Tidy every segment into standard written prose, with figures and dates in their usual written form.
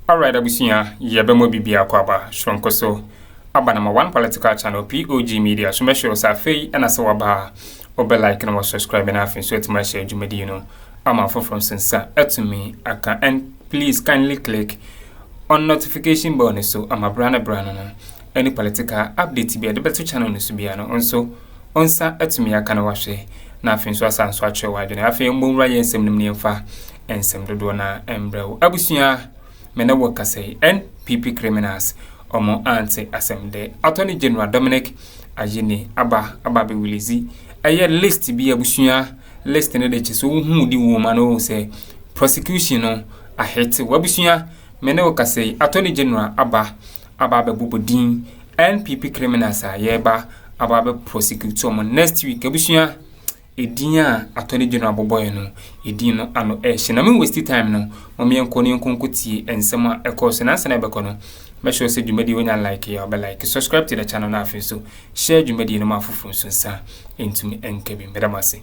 Alright, abusia, yebemo bibia kwaba, shronkoso. Aba number 1 political channel, POG Media. So make sure you say and as waba, obe like and subscribe and afin so to my share jumedi, you know. I'm a from sensa to me, and please kindly click on notification bell so I'm a brand any political update be the better channel no subiano also onsa to me aka na wahwe na afin so asan so acho wide na afin mbonra yensem nim ne mfa ensem dodo na embrew abusia mena woka say NPP criminals omo anti assemble Attorney General Dominic Ajini aba be release aye list bi abusia list ne de chiso hu di woman no say prosecution no ahete wabusia mena woka say Attorney General aba be bubodin NPP criminals ayeba aba be prosecutor mo next week abusia edinya Attorney General boboy no edin no ano na me waste time no mo enko ne nkonkotie ensema ekose na nsa na be kono make sure say jumedi wonya like ya be like subscribe to the channel na afin so share jumedi no mafufu so nsa entumi enkebi medamase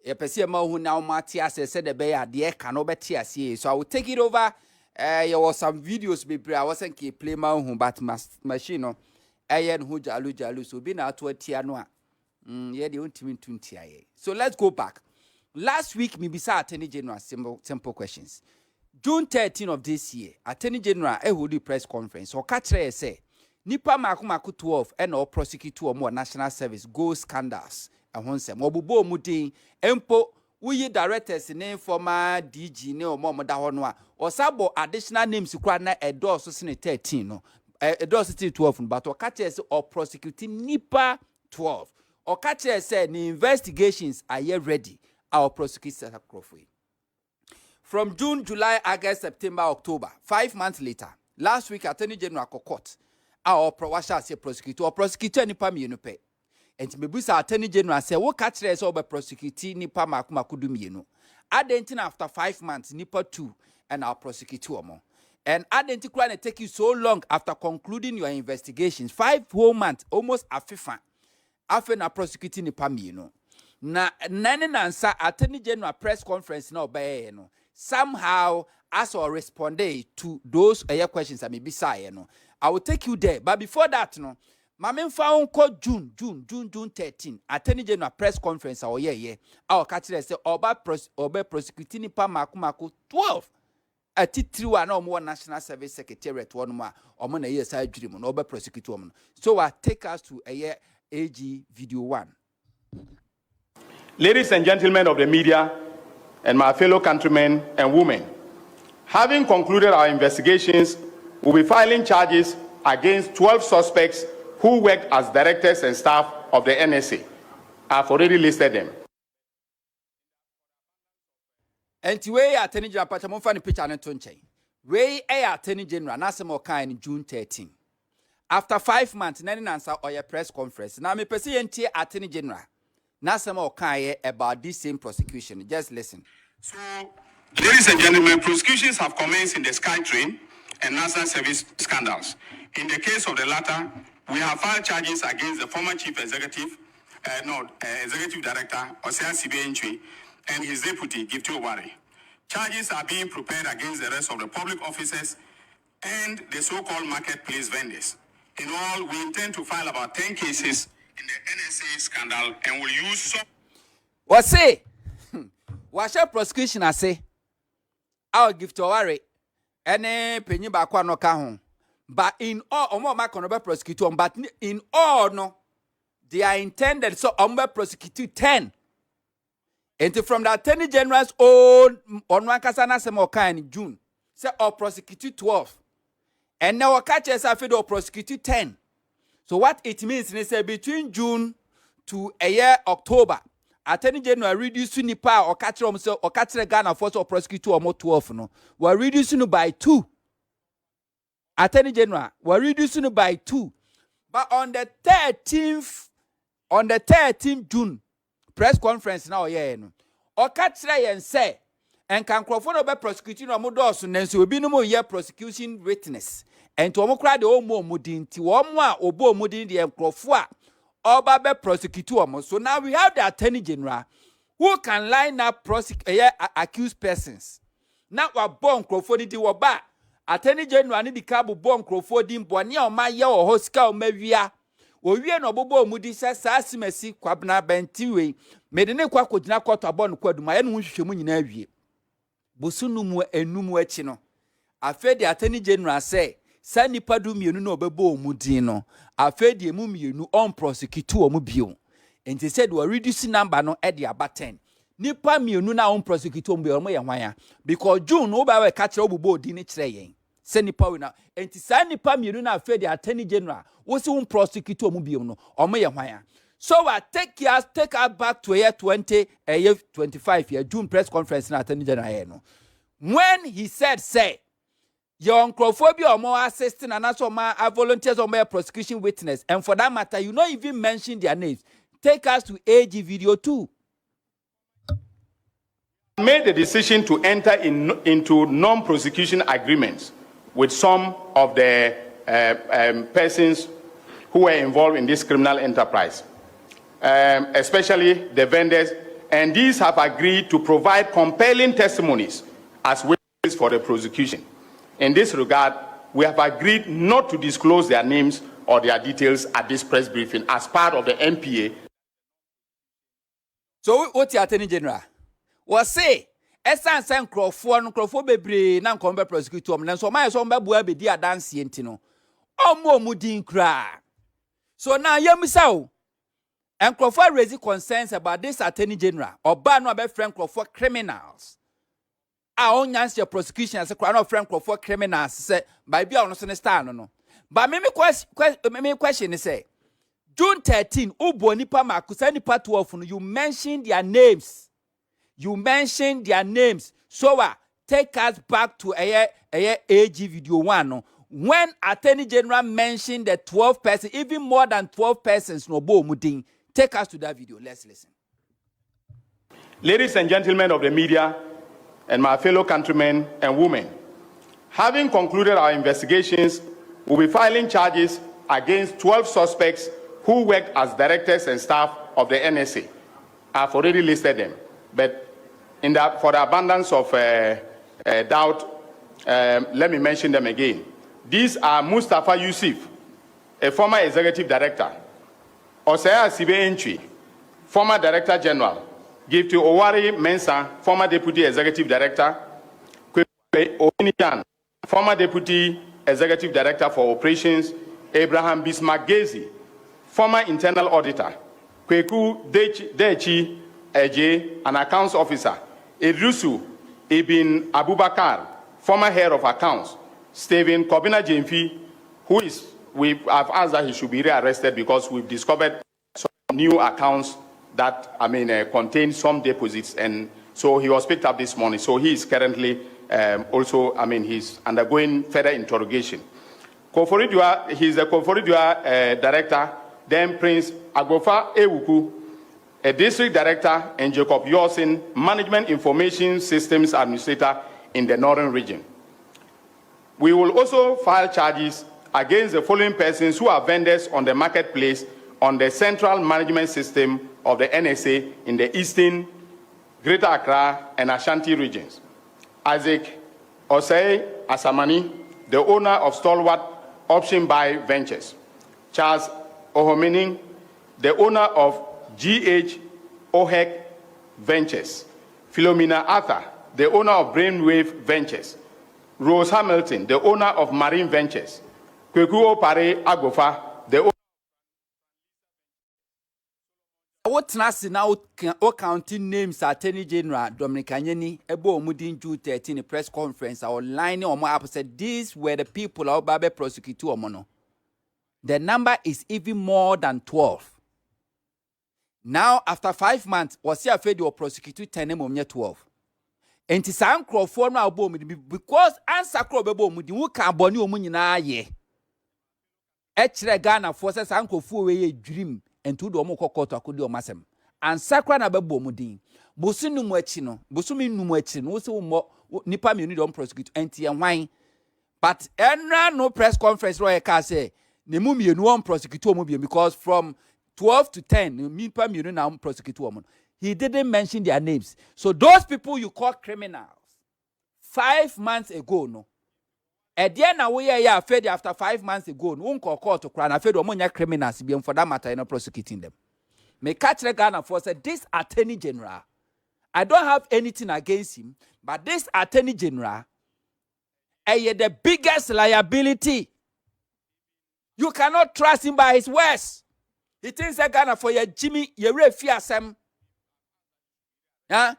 ye pese ma hu na ma ti ase de be ya de ka no beti ase so I will take it over. There was some videos be I wasn't keep play ma hu but machine no ayen hu jalu so be na to tia no a yeah, they won't even so let's go back. Last week, me bisa Attorney General simple questions. June 13 of this year, Attorney General hold a press conference. So catch say, Nipa maku 12 and or prosecutor more national service go scandals. And one say, Mobubo mutin empo we directors name former DG ne or more da honwa or sabo additional names kura na Addo so 13 no. Addo so 12 but or catch say or prosecuting Nipa 12. Okache said the investigations are yet ready. Our prosecutors Akuffo. From June, July, August, September, October, 5 months later, last week, Attorney General court our prosecutor or prosecutor nipa mienu pe. And mebusa Attorney General say, "What catch us over prosecutor nipa makudu mienu." Adentin after 5 months, nipa 2 and our prosecutor more. And identical take you so long after concluding your investigations, 5 whole months, almost a FIFA. After na prosecuting ni pami no na nane nansa Attorney General press conference na obey no somehow as or responded to those questions I may be say no I will take you there but before that no mama found code June 13 Attorney General press conference or our catch say oba prosecuting ni pa maku 12 atitiri wa na omo national service secretariat one more omo na yes adwiri mo na oba prosecute omo so I take us to AG video 1. Ladies and gentlemen of the media and my fellow countrymen and women, having concluded our investigations, we'll be filing charges against 12 suspects who worked as directors and staff of the NSA. I've already listed them. And we Attorney General Pacha funny picture and tonche. We Attorney General Nasemo in June 13. After 5 months, nani answer or your press conference. Now me pesi Attorney General. Nasemo kaye about this same prosecution. Just listen. So, ladies and gentlemen, prosecutions have commenced in the SkyTrain and national service scandals. In the case of the latter, we have filed charges against the former chief executive, executive director, Osia Sibe and his deputy, Gifty Owari. Charges are being prepared against the rest of the public officers and the so-called marketplace vendors. In all, we intend to file about 10 cases in the NSA scandal and will use some... What say? What shall prosecution I say? I'll give to Owari. Any penny back one no home. But in all, Omo Makonoba prosecutor, but in all, no, they are intended so Omba prosecute 10. And from the Attorney General's own on one Kasana Semoka in June, say or prosecute 12. And now catches are fed or prosecute 10. So what it means is say between June to October, Attorney General reducing nipa or catch himself or catch the Ghana force or prosecute or more 12 no. We're reducing by 2. Attorney General, we're reducing by 2. But on the 13th June press conference now no. Or catch and say and can Crawford be prosecuting or more doors and so be no more year prosecution witness. And to omokra de omo mudin ti omwa obo mudin de enkrofo a oba be prosecute omo. So now we have the Attorney General who can line up accused persons. Now we born enkrofo di wo ba Attorney General ni di kabu bon krofo di mboni a oma ye o hoska o mawia. Owie no bobo omudi se saa simasi kwabna bentiwe. Mede ne kwa kodina koto abon kwaduma ye no hwehwemu nyina awie. Busunumu enumu echi no. Afedi Attorney General say sa nipa du mienu no obebo omudin no. Afedi emu mienu on prosecute omu bio. Enti said we reduce number no e di aba 10. Nipa mienu na on prosecute omu bio mo ye hwan because June no ba we ka kire obubo di ni kire yen. Se nipa we na enti sa nipa mienu na afedi Attorney General wo si on prosecute omu bio no omo ye hwan. So take us back to year 25 year June press conference na Attorney General no. When he said say your uncrophobia or more assisting and also my volunteers or more prosecution witness, and for that matter, you not even mention their names. Take us to AG video 2. Made the decision to enter into non-prosecution agreements with some of the persons who were involved in this criminal enterprise, especially the vendors, and these have agreed to provide compelling testimonies as witnesses for the prosecution. In this regard, we have agreed not to disclose their names or their details at this press briefing as part of the NPA. So, what's the Attorney General? Was say, Esan San Crawford bebre, nan combe prosecutor, and so my son Babu be dear dance yentino. Oh, more mudin cry. So now, Yamisao and Crawford raising concerns about this Attorney General or ban no be friend Crawford criminals. Our own answer prosecution as a crown of friend for criminals say by be on stand no. But me question is say June 13, Ubo nipa makusa nipa 12 you mentioned their names. You mentioned their names. So take us back to a AG video 1 no. When Attorney General mentioned the 12 persons, even more than 12 persons no bo mudin. Take us to that video. Let's listen. Ladies and gentlemen of the media, and my fellow countrymen and women, having concluded our investigations, we'll be filing charges against 12 suspects who worked as directors and staff of the NSA. I've already listed them, but for the abundance of doubt, let me mention them again. These are Mustafa Yusuf, a former executive director, Osea Sibe Entry, former director general, Give to Owari Mensah, former Deputy Executive Director, Oinian, former Deputy Executive Director for Operations, Abraham Bismarck-Gezi, former Internal Auditor, Kweku Dechi Eje, an Accounts Officer, Idrusu Ibn Abubakar, former Head of Accounts, Stephen Kobina Jemfi, we have asked that he should be rearrested because we've discovered some new accounts that contain some deposits, and so he was picked up this morning. So he is currently he's undergoing further interrogation. Koforidua, he's the Koforidua director. Then Prince Agofa Ewuku, a district director, and Jacob Yorsin, management information systems administrator in the northern region. We will also file charges against the following persons who are vendors on the marketplace on the central management system of the NSA in the eastern, Greater Accra, and Ashanti regions. Isaac Osei Asamani, the owner of Stalwart Option Buy Ventures. Charles Ohomening, the owner of GH OHEC Ventures. Philomena Arthur, the owner of Brainwave Ventures. Rose Hamilton, the owner of Marine Ventures. Kweku Opare Agofa, the owner. What now counting names Attorney General Dominic Anyeni Ebo Mudin June 13 press conference online or more said these were the people of Babe prosecutor mono. The number is even more than 12. Now after 5 months was he afraid your prosecutor 10 momia 12. And to sound Crawford now because answer Crowbebo Mudi who can boni omunina ye. Echre Ghana forces Uncle Fu a dream. And to the Omoko Akudi or Massam. And Sacra Nababo Mudin. Bosunu Mwechino, Bosumi Numwechin, also more Nipa Munid on prosecute anti and wine. But no press conference where I can say, Nemumi and one prosecutor mobile because from 12 to 10, Nipa Munid now prosecute woman. He didn't mention their names. So those people you call criminals 5 months ago, no. dear na we ya fed after 5 months ago, no one court to cry, fed omonya criminals be for that matter, not prosecuting them. Me catch the Ghana for say this attorney general. I don't have anything against him, but this attorney general the biggest liability. You cannot trust him by his words. He thinks that Ghana for your Jimmy, your refiasem.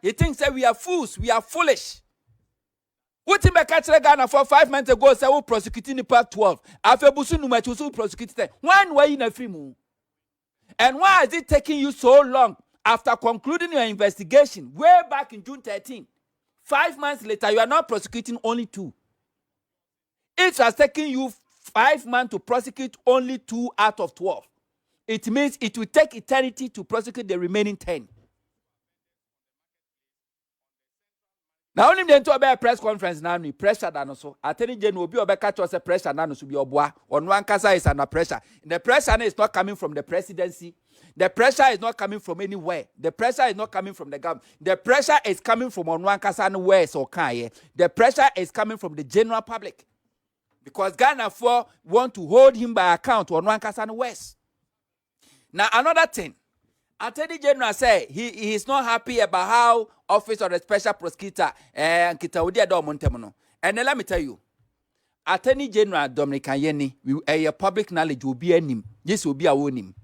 He thinks that we are fools, we are foolish. What him catch Ghana for 5 months ago, say we prosecuting the part 12. After Busu Numachu prosecuted one way in a free move. And why is it taking you so long after concluding your investigation way back in June 13? 5 months later, you are not prosecuting only 2. It has taken you 5 months to prosecute only 2 out of 12. It means it will take eternity to prosecute the remaining 10. Now only then to a press conference now ni pressure than so. Attorney General will be over catch us a pressure now to be obwa. On one casa is under pressure. The pressure is not coming from the presidency. The pressure is not coming from anywhere. The pressure is not coming from the government. The pressure is coming from on one casa and where so can. The pressure is coming from the general public. Because Ghana for want to hold him by account on one casa and west. Now another thing. Attorney General say he is not happy about how Office of the Special Prosecutor and Kitawudi Addo Montemono. And let me tell you, Attorney General Dominican Yeni, a public knowledge will be a name. This will be a name.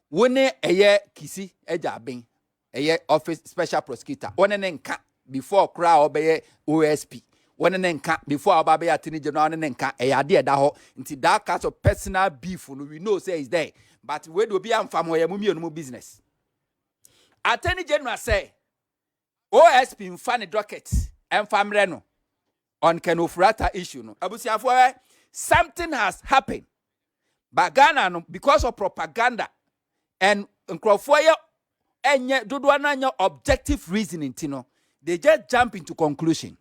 One a kisi ejabing, a Office Special Prosecutor. One and enka before crowd obey OSP. One and enka before Ababe Attorney General and enka a idea daho into that case of personal beef. We know say is there, but where do be am family mummy business. Attorney General say, OSP in funny docket and famreno on Kenofurata issue. No, Abusiafo, something has happened. But Ghana, because of propaganda and Nkrofoye and Dodoana objective reasoning, they just jump into conclusion.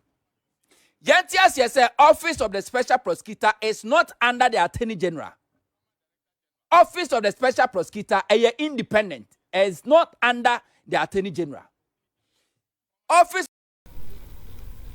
Yantias say Office of the Special Prosecutor is not under the Attorney General. Office of the Special Prosecutor is independent, is not under the Attorney General. Office.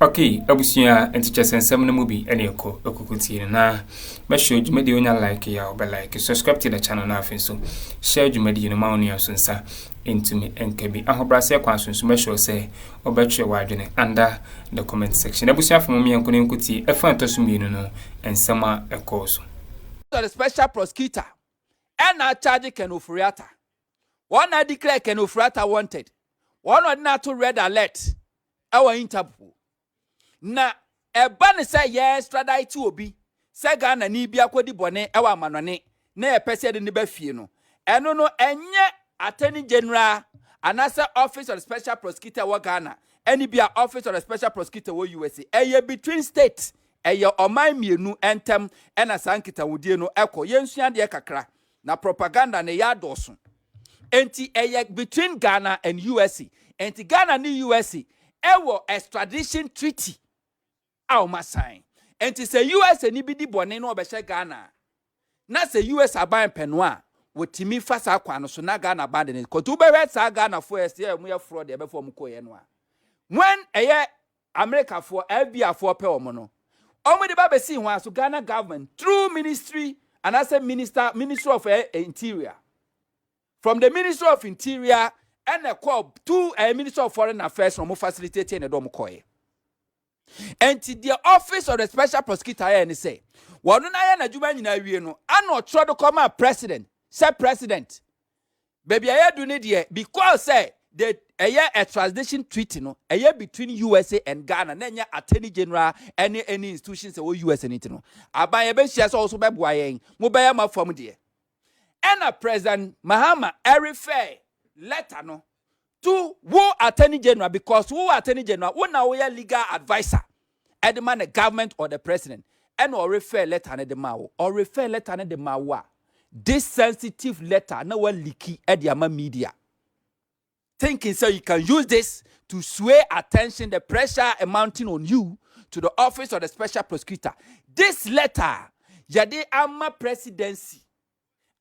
Okay, abusia entichese nsem no mu bi ene okukuti na ma show dwumadi onya like ya obe like subscribe to the channel na afin so share dwumadi no ma oni asonsa entumi enkabi ahobrase kwansonso ma show say obetwe wadwene under the comment section. Abusia fo mu yanko nkuti efa to so mienu no ensema ekoso. The Special Prosecutor and a charge Kenofuriata. One I declare Kenofurata wanted. One or not to red alert. Our Interpol. Na a banner say yes, Stradai to be. Sagan and Nibia Quadi Bonnet, our manone. Ne a person in the Befino. And no, and yet Attorney General, and answer Office of the Special Prosecutor Wagana. Any be Office of the Special Prosecutor USA. A year between states. A year or my mienu anthem and a sankita would no echo. Yensian de Kakra. Na propaganda ne ya dosun. Enti between Ghana and USA. Enti Ghana and USA. Ewo extradition treaty. Aw ma sign. Enti se USA ni bidi bone no obehye Ghana. Na se US aban penwa wotimi fa sa kwano so na Ghana band ne. Kotu be wet sa Ghana for ye mu ye fraud e be for mu koye no a. When America for FBI for pe omo no. Omo de ba be si ho aso Ghana government through ministry and as a minister of Interior. From the Ministry of Interior and a call to a Minister of Foreign Affairs from facilitating a dom koye. And to the Office of the Special Prosecutor and say, "One na juma nyina wie no, ano try to come out president, say president. Baby I do need here because say the extradition treaty no, a year between USA and Ghana, nenya Attorney General any institutions or US and it no. Abaya be share also be boyen, mo be ma form there. And a President Mahama refer letter no to who Attorney General because who Attorney General who now we legal advisor at the man the government or the president and or refer letter na the mawo or refer letter na the mawa this sensitive letter na one leaky at the media thinking so you can use this to sway attention the pressure mounting on you to the Office of the Special Prosecutor. This letter yade ama presidency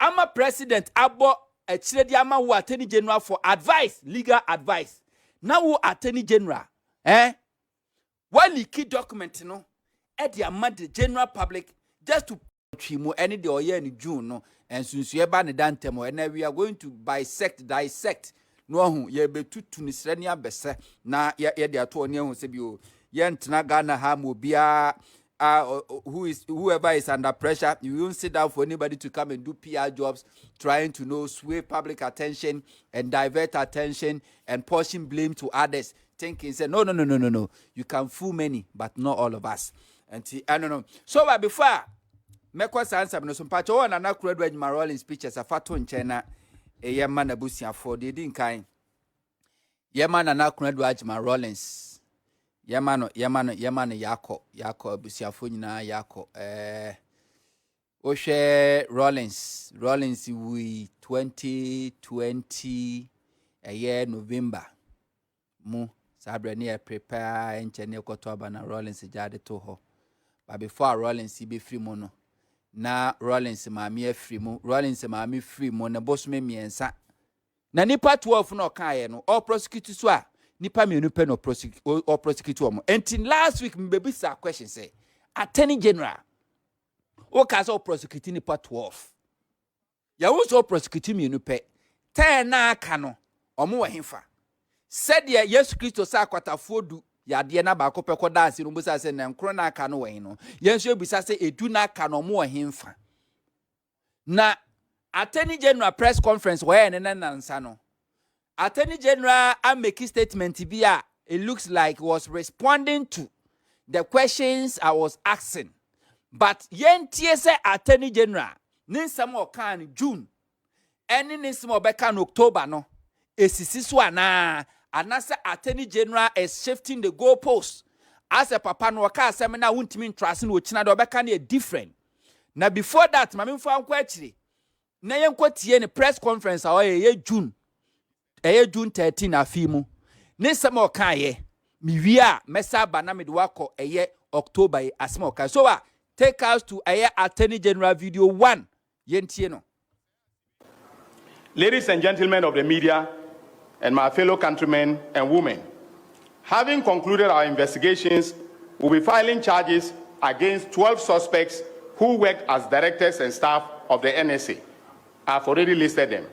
I'm a president abo a chilediama who Attorney General for advice, legal advice. Now who Attorney General, One key document, at the amount the general public just to chimo any the year in June no and since you ban the dantemo and we are going to dissect no ye be tutu ni srenia bese na ye de ato ne hu se bi o ye ntena Ghana ha mo bia whoever is under pressure, you won't sit down for anybody to come and do PR jobs, trying to sway public attention and divert attention and pushing blame to others, thinking, say, no. You can fool many, but not all of us. And I don't know. So, before, make us answer, no, some patch on and Akroma my rolling speeches, a fat in China, a young man, a busia for the din kind. Yaman and Akroma my rollings. Yamano yako busiafo nyina yako Oshe Rollins we 2020 year November mu sabre ne prepare enchene kotoba na Rollins jade to ho but before Rollins be free mu no na Rollins maami free mu Rollins maami free mu na bosume miensa na nipa 12 no kan no all prosecute so a nipa me pe no prosecutor mo. Until last week me be sa question say Attorney General o ka so prosecute nipa 12 ya wo so prosecute me pe 10 na aka no omo wa hemfa said ya Yesu Kristo sa kwatafo du ya de na ba ko pe ko dance no busa say na nkro na aka no wa no yenso bisa say edu na aka no omo wa hemfa na Attorney General press conference where na nansa no Attorney General making statement it looks like was responding to the questions I was asking. But yen TSA Attorney General ninsam okan June any ninsam obekan October no esisiswa na anasa Attorney General is shifting the goalposts as a papa no waka seminar wuntimi trust no china do obekan e different. Now before that mame mfa nkwa akire na yen kwatie ne press conference ye June June 13 afimu. Nisamo kaye. Miwia mesa bana midwako October asmoka. So take us to Attorney General video 1. Yentieno. Ladies and gentlemen of the media and my fellow countrymen and women, having concluded our investigations, we'll be filing charges against 12 suspects who worked as directors and staff of the NSA. I've already listed them.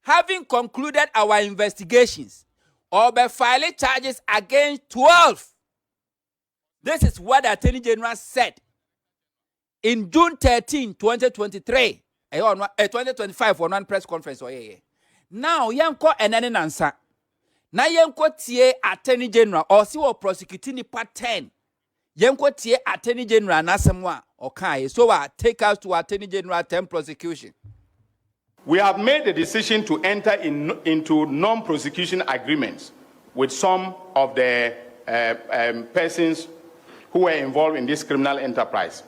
Having concluded our investigations, or by filing charges against 12. This is what the Attorney General said in June 13, 2023, 2025 for one press conference. Now, yanko enene nansa. Na yanko tie Attorney General or si wo prosecuting part 10. Yanko tie Attorney General nasemwa okay. So take us to Attorney General 10 prosecution. We have made the decision to enter into non-prosecution agreements with some of the persons who were involved in this criminal enterprise,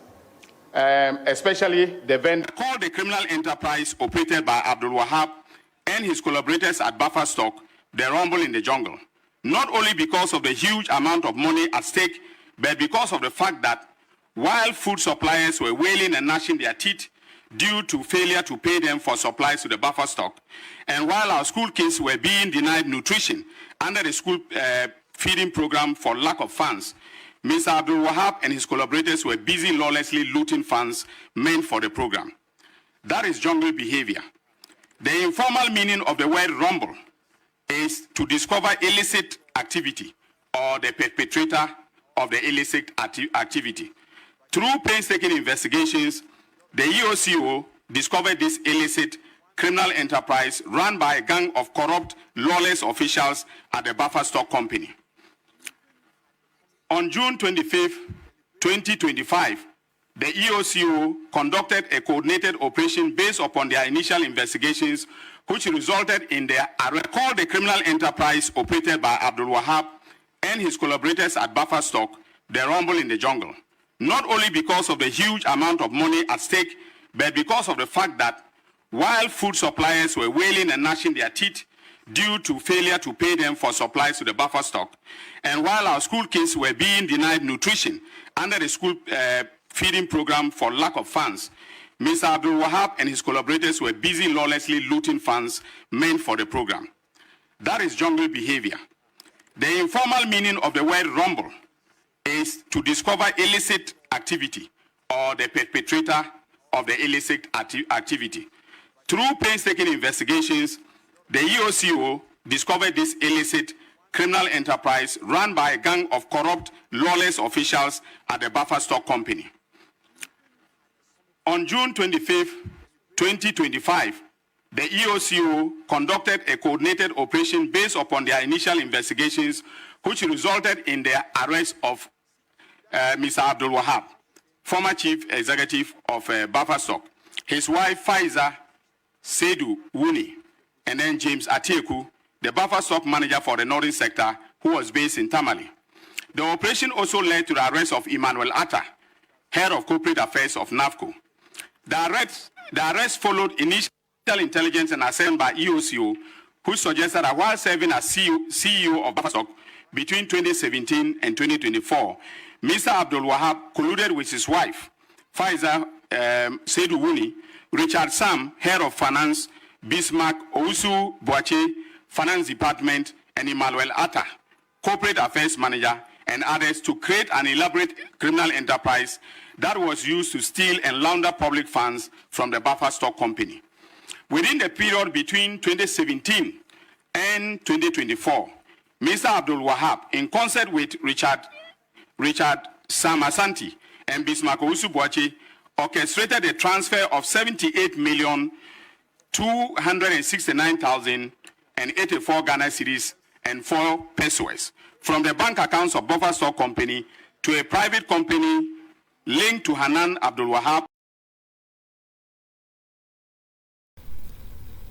especially the vendor called the criminal enterprise operated by Pr0와 ecut and his collaborators at Buffer Stock, the Rumble in the Jungle. Not only because of the huge amount of money at stake, but because of the fact that while food suppliers were wailing and gnashing their teeth due to failure to pay them for supplies to the Buffer Stock, and while our school kids were being denied nutrition under the school feeding program for lack of funds, Mr. Pr0와 ecut and his collaborators were busy lawlessly looting funds meant for the program. That is jungle behavior. The informal meaning of the word rumble is to discover illicit activity or the perpetrator of the illicit activity. Through painstaking investigations, the EOCO discovered this illicit criminal enterprise run by a gang of corrupt, lawless officials at the Buffer Stock Company. On June 25, 2025, the EOCO conducted a coordinated operation based upon their initial investigations, which resulted in the called the criminal enterprise operated by Pr0와 ecut and his collaborators at Buffer Stock, the Rumble in the Jungle. Not only because of the huge amount of money at stake, but because of the fact that while food suppliers were wailing and gnashing their teeth due to failure to pay them for supplies to the Buffer Stock, and while our school kids were being denied nutrition under the school feeding program for lack of funds, Mr. Pr0와 ecut and his collaborators were busy lawlessly looting funds meant for the program. That is jungle behavior. The informal meaning of the word rumble is to discover illicit activity or the perpetrator of the illicit activity. Through painstaking investigations, the EOCO discovered this illicit criminal enterprise run by a gang of corrupt, lawless officials at the Buffer Stock Company. On June 25, 2025, the EOCO conducted a coordinated operation based upon their initial investigations, which resulted in the arrest of Mr. Abdul Wahab, former chief executive of Buffer Stock, his wife Faiza Seydou Wuni, and then James Atieku, the Buffer Stock manager for the northern sector, who was based in Tamale. The operation also led to the arrest of Emmanuel Atta, head of corporate affairs of NAFCO. The arrest followed initial intelligence and assessment by EOCO, who suggested that while serving as CEO of Buffer Stock between 2017 and 2024, Mr. Abdul Wahab colluded with his wife, Faiza Seydou Wuni, Richard Sam, head of finance, Bismarck Owusu Boache, finance department, and Emmanuel Atta, corporate affairs manager, and others to create an elaborate criminal enterprise that was used to steal and launder public funds from the Buffer Stock Company. Within the period between 2017 and 2024, Mr. Abdul Wahab, in concert with Richard Sam Asante and Bismarck Owusu Boache, orchestrated a transfer of 78,269,084 Ghana cedis and 4 pesos from the bank accounts of Buffer Stock Company to a private company linked to Hanan Abdul Wahab.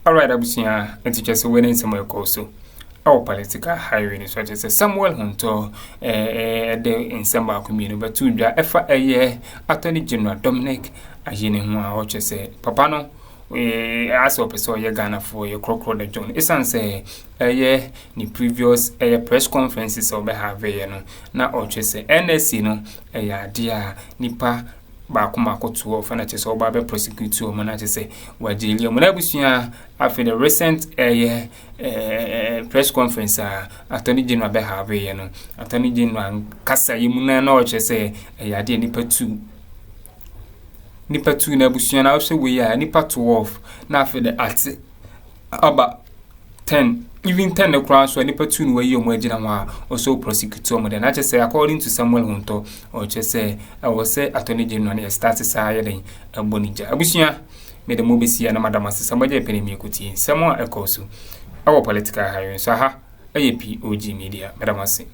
All right, Abusia, and just winning somewhere also. Our political hiring such as Samuel Hunter, the in Samba community, but to the FIA Attorney General Dominic Ajini, or just say, Papano, we asked up so your Ghana for your crocodile John. It's answer a year, the previous press conferences of the now, or just say, NSC, no, a dear Nipa. Bakuma kotuo fana chese oba be prosecutor mana chese wajeli omuna busia after the recent press conference attorney general be have no attorney general kasa yimuna na o chese yade nipa 2 na busia na so we ya nipa 12 na after the ati aba 10 even 10 the crown so nipa 2 no we yi omagina ho also prosecutor mo na chese according to Samuel Hunto or chese I was say attorney general na start say den abonija abusia me the mobisi na madam asesamaje penemi ekuti Pr0wa ecut so our political hiring so ha POG Media madam ase